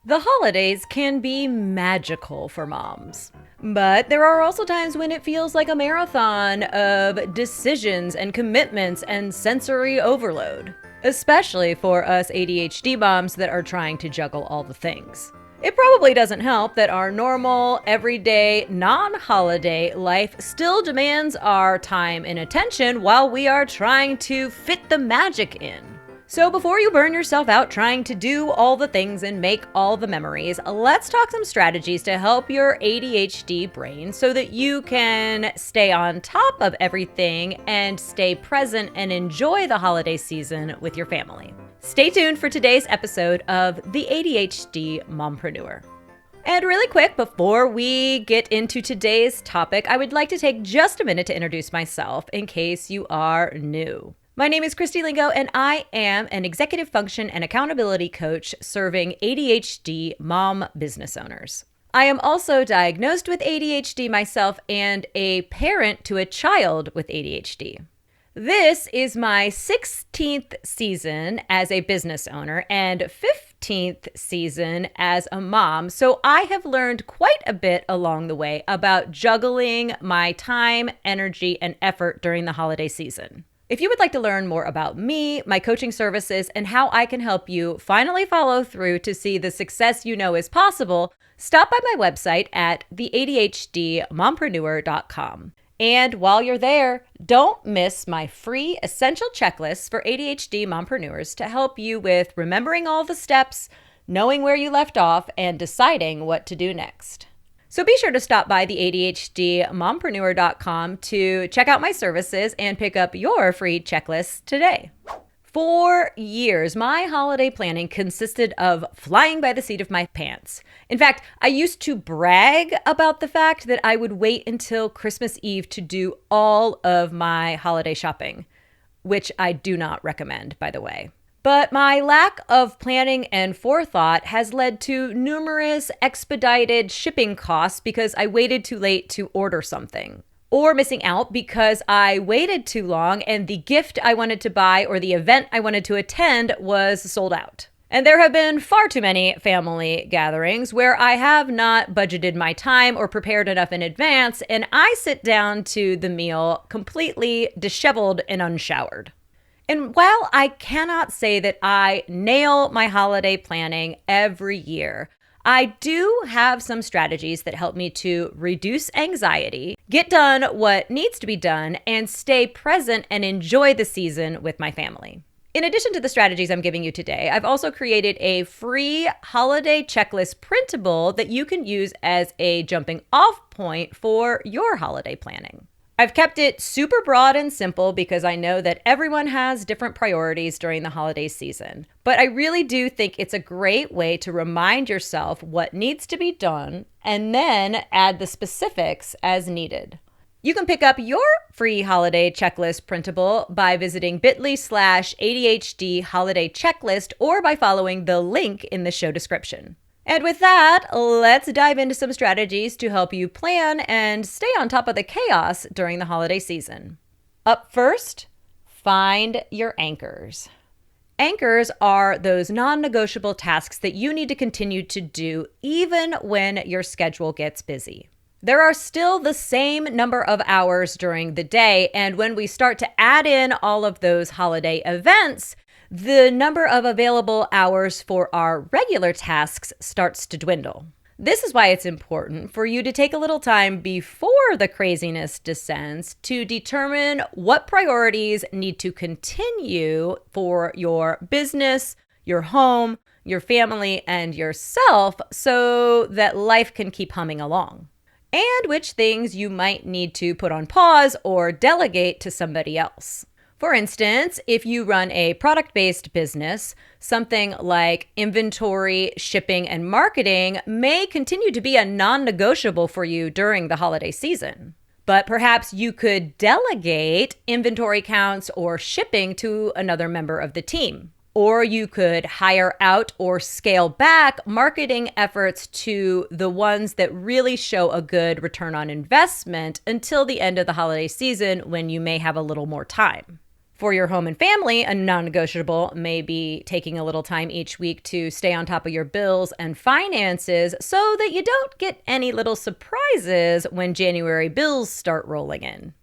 The holidays can be magical for moms. But there are also times when it feels like a marathon of decisions and commitments and sensory overload, especially for us ADHD moms that are trying to juggle all the things. It probably doesn't help that our normal, everyday, non-holiday life still demands our time and attention while we are trying to fit the magic in. So before you burn yourself out trying to do all the things and make all the memories, let's talk some strategies to help your ADHD brain so that you can stay on top of everything and stay present and enjoy the holiday season with your family. Stay tuned for today's episode of the ADHD Mompreneur. And really quick, before we get into today's topic, I would like to take just a minute to introduce myself in case you are new. My name is Christy Lingo, and I am an executive function and accountability coach serving ADHD mom business owners. I am also diagnosed with ADHD myself and a parent to a child with ADHD. This is my 16th season as a business owner and 15th season as a mom, so I have learned quite a bit along the way about juggling my time, energy, and effort during the holiday season. If you would like to learn more about me, my coaching services, and how I can help you finally follow through to see the success you know is possible, stop by my website at theadhdmompreneur.com. And while you're there, don't miss my free essential checklists for ADHD mompreneurs to help you with remembering all the steps, knowing where you left off, and deciding what to do next. So be sure to stop by the ADHDmompreneur.com to check out my services and pick up your free checklist today. For years, my holiday planning consisted of flying by the seat of my pants. In fact, I used to brag about the fact that I would wait until Christmas Eve to do all of my holiday shopping, which I do not recommend, by the way. But my lack of planning and forethought has led to numerous expedited shipping costs because I waited too late to order something, or missing out because I waited too long and the gift I wanted to buy or the event I wanted to attend was sold out. And there have been far too many family gatherings where I have not budgeted my time or prepared enough in advance, and I sit down to the meal completely disheveled and unshowered. And while I cannot say that I nail my holiday planning every year, I do have some strategies that help me to reduce anxiety, get done what needs to be done, and stay present and enjoy the season with my family. In addition to the strategies I'm giving you today, I've also created a free holiday checklist printable that you can use as a jumping off point for your holiday planning. I've kept it super broad and simple because I know that everyone has different priorities during the holiday season. But I really do think it's a great way to remind yourself what needs to be done and then add the specifics as needed. You can pick up your free holiday checklist printable by visiting bit.ly/ADHD holiday checklist or by following the link in the show description. And with that, let's dive into some strategies to help you plan and stay on top of the chaos during the holiday season. Up first, find your anchors. Anchors are those non-negotiable tasks that you need to continue to do even when your schedule gets busy. There are still the same number of hours during the day, and when we start to add in all of those holiday events, the number of available hours for our regular tasks starts to dwindle. This is why it's important for you to take a little time before the craziness descends to determine what priorities need to continue for your business, your home, your family, and yourself so that life can keep humming along, and which things you might need to put on pause or delegate to somebody else. For instance, if you run a product-based business, something like inventory, shipping, and marketing may continue to be a non-negotiable for you during the holiday season. But perhaps you could delegate inventory counts or shipping to another member of the team. Or you could hire out or scale back marketing efforts to the ones that really show a good return on investment until the end of the holiday season when you may have a little more time. For your home and family, a non-negotiable may be taking a little time each week to stay on top of your bills and finances so that you don't get any little surprises when January bills start rolling in.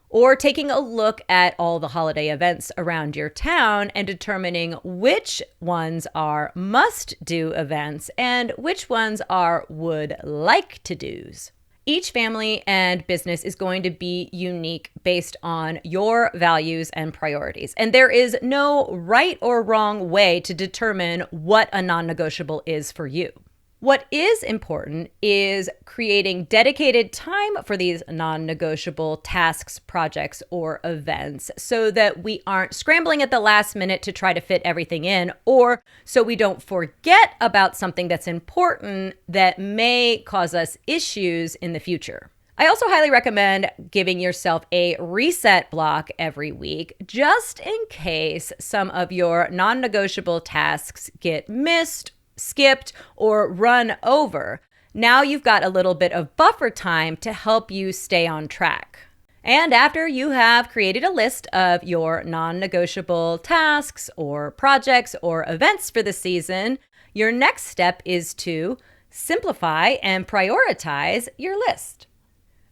Or taking a look at all the holiday events around your town and determining which ones are must-do events and which ones are would-like-to-dos. Each family and business is going to be unique based on your values and priorities. And there is no right or wrong way to determine what a non-negotiable is for you. What is important is creating dedicated time for these non-negotiable tasks, projects, or events so that we aren't scrambling at the last minute to try to fit everything in, or so we don't forget about something that's important that may cause us issues in the future. I also highly recommend giving yourself a reset block every week, just in case some of your non-negotiable tasks get missed, skipped, or run over. Now you've got a little bit of buffer time to help you stay on track. And after you have created a list of your non-negotiable tasks or projects or events for the season, your next step is to simplify and prioritize your list.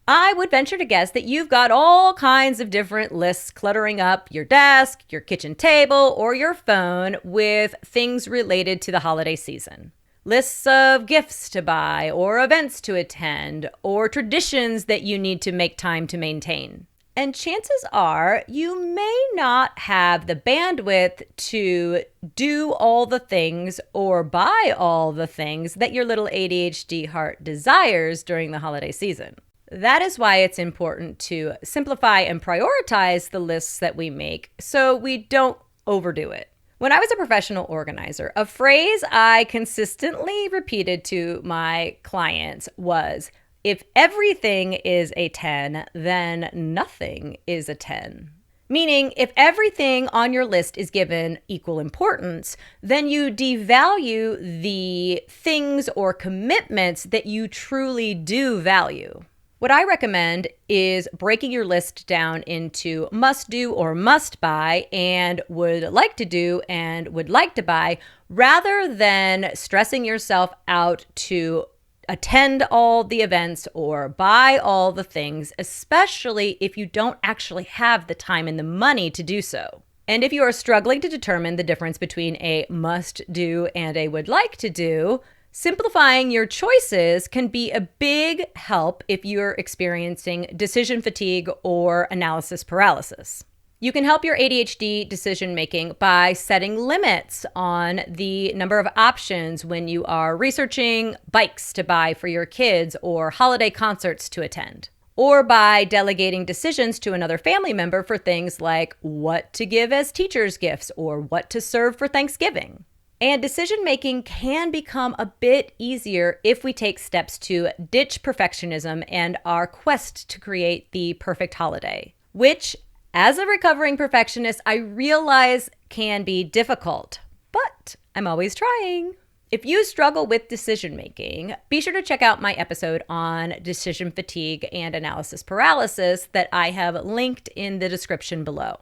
I would venture to guess that you've got all kinds of different lists cluttering up your desk, your kitchen table, or your phone with things related to the holiday season. Lists of gifts to buy, or events to attend, or traditions that you need to make time to maintain. And chances are you may not have the bandwidth to do all the things or buy all the things that your little ADHD heart desires during the holiday season. That is why it's important to simplify and prioritize the lists that we make so we don't overdo it. When I was a professional organizer, a phrase I consistently repeated to my clients was, if everything is a 10, then nothing is a 10. Meaning, if everything on your list is given equal importance, then you devalue the things or commitments that you truly do value. What I recommend is breaking your list down into must do or must buy and would like to do and would like to buy, rather than stressing yourself out to attend all the events or buy all the things, especially if you don't actually have the time and the money to do so. And if you are struggling to determine the difference between a must do and a would like to do, simplifying your choices can be a big help if you're experiencing decision fatigue or analysis paralysis. You can help your ADHD decision making by setting limits on the number of options when you are researching bikes to buy for your kids or holiday concerts to attend, or by delegating decisions to another family member for things like what to give as teacher's gifts or what to serve for Thanksgiving. And decision-making can become a bit easier if we take steps to ditch perfectionism and our quest to create the perfect holiday, which, as a recovering perfectionist, I realize can be difficult, but I'm always trying. If you struggle with decision-making, be sure to check out my episode on decision fatigue and analysis paralysis that I have linked in the description below.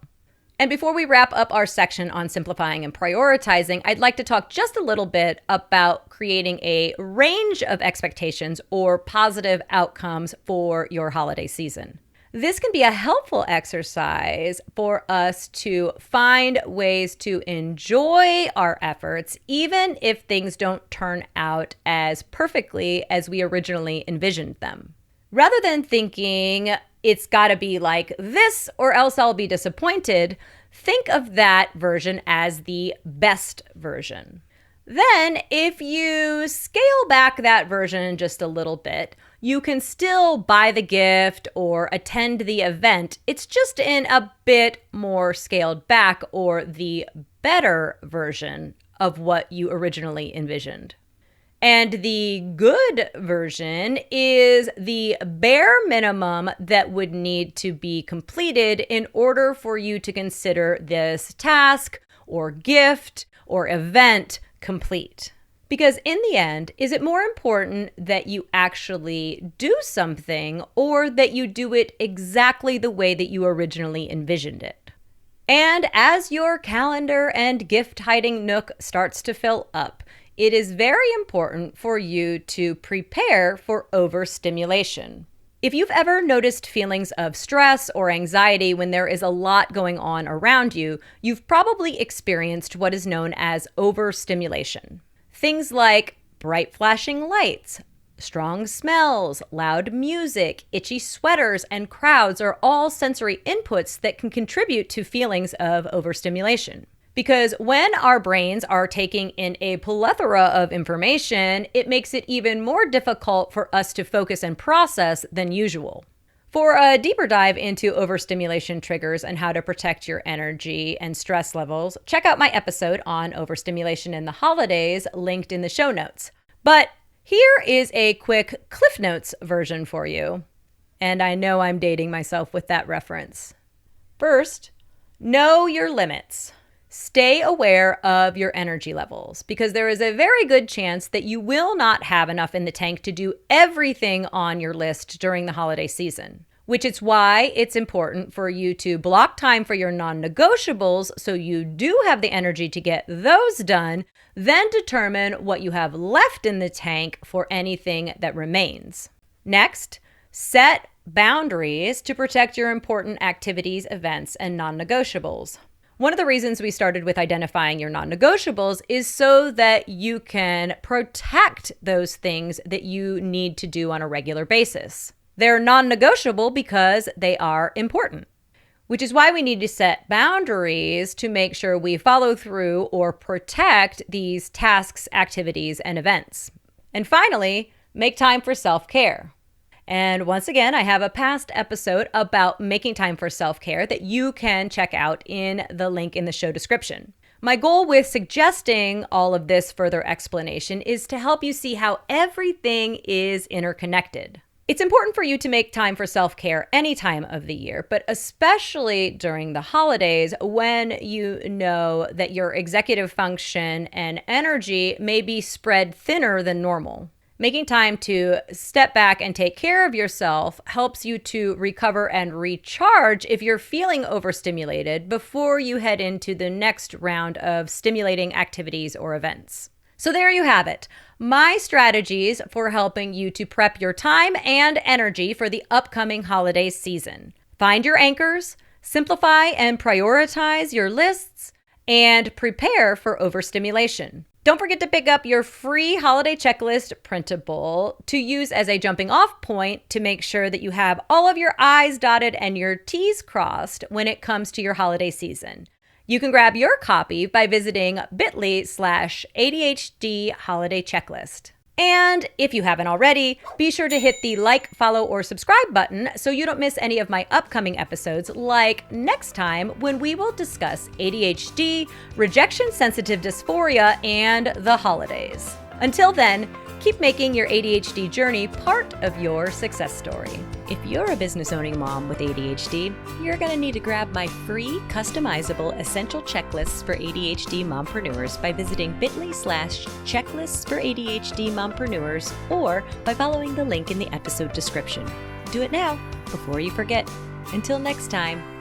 And before we wrap up our section on simplifying and prioritizing, I'd like to talk just a little bit about creating a range of expectations or positive outcomes for your holiday season. This can be a helpful exercise for us to find ways to enjoy our efforts, even if things don't turn out as perfectly as we originally envisioned them. Rather than thinking it's got to be like this or else I'll be disappointed, think of that version as the best version. Then, if you scale back that version just a little bit, you can still buy the gift or attend the event. It's just in a bit more scaled back, or the better version of what you originally envisioned. And the good version is the bare minimum that would need to be completed in order for you to consider this task or gift or event complete. Because in the end, is it more important that you actually do something or that you do it exactly the way that you originally envisioned it? And as your calendar and gift hiding nook starts to fill up, it is very important for you to prepare for overstimulation. If you've ever noticed feelings of stress or anxiety when there is a lot going on around you, you've probably experienced what is known as overstimulation. Things like bright flashing lights, strong smells, loud music, itchy sweaters, and crowds are all sensory inputs that can contribute to feelings of overstimulation. Because when our brains are taking in a plethora of information, it makes it even more difficult for us to focus and process than usual. For a deeper dive into overstimulation triggers and how to protect your energy and stress levels, check out my episode on overstimulation in the holidays, linked in the show notes. But here is a quick Cliff Notes version for you. And I know I'm dating myself with that reference. First, know your limits. Stay aware of your energy levels because there is a very good chance that you will not have enough in the tank to do everything on your list during the holiday season, which is why it's important for you to block time for your non-negotiables so you do have the energy to get those done, then determine what you have left in the tank for anything that remains. Next, set boundaries to protect your important activities, events, and non-negotiables. One of the reasons we started with identifying your non-negotiables is so that you can protect those things that you need to do on a regular basis. They're non-negotiable because they are important, which is why we need to set boundaries to make sure we follow through or protect these tasks, activities, and events. And finally, make time for self-care. And once again, I have a past episode about making time for self-care that you can check out in the link in the show description. My goal with suggesting all of this further explanation is to help you see how everything is interconnected. It's important for you to make time for self-care any time of the year, but especially during the holidays when you know that your executive function and energy may be spread thinner than normal. Making time to step back and take care of yourself helps you to recover and recharge if you're feeling overstimulated before you head into the next round of stimulating activities or events. So there you have it, my strategies for helping you to prep your time and energy for the upcoming holiday season. Find your anchors, simplify and prioritize your lists, and prepare for overstimulation. Don't forget to pick up your free holiday checklist printable to use as a jumping off point to make sure that you have all of your I's dotted and your T's crossed when it comes to your holiday season. You can grab your copy by visiting bit.ly/ADHD holiday checklist. And if you haven't already, be sure to hit the like, follow, or subscribe button so you don't miss any of my upcoming episodes, like next time when we will discuss ADHD, rejection-sensitive dysphoria, and the holidays. Until then, keep making your ADHD journey part of your success story. If you're a business-owning mom with ADHD, you're going to need to grab my free, customizable essential checklists for ADHD mompreneurs by visiting bit.ly/checklists for ADHD mompreneurs or by following the link in the episode description. Do it now before you forget. Until next time.